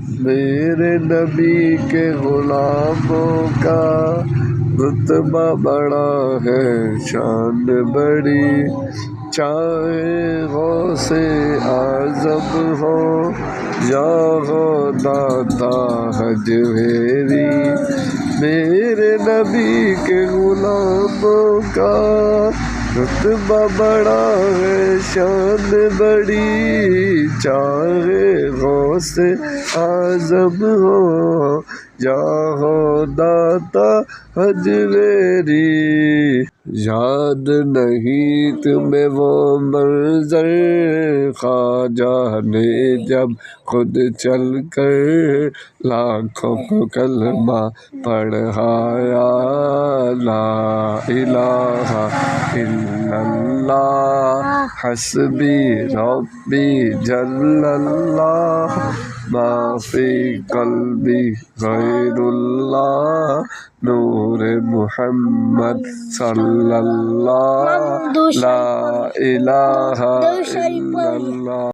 میرے نبی کے غلاموں کا رتبہ بڑا ہے، شان بڑی، چاہے غوث اعظم ہو یا ہو داتا حجویری۔ میرے نبی کے غلاموں کا رتبہ بڑا ہے، شان بڑی، چاہے غوث اعظم ہو یا ہو داتا حجویری۔ یاد نہیں تمہیں وہ منظر خواجہ نے جب خود چل کر لاکھوں کو کلمہ پڑھایا، لا الہ الا اللہ حسبی ربی جل اللہ، ما فی قلبی غیر اللہ، نور محمد صلی اللہ، لا الہ الا اللہ۔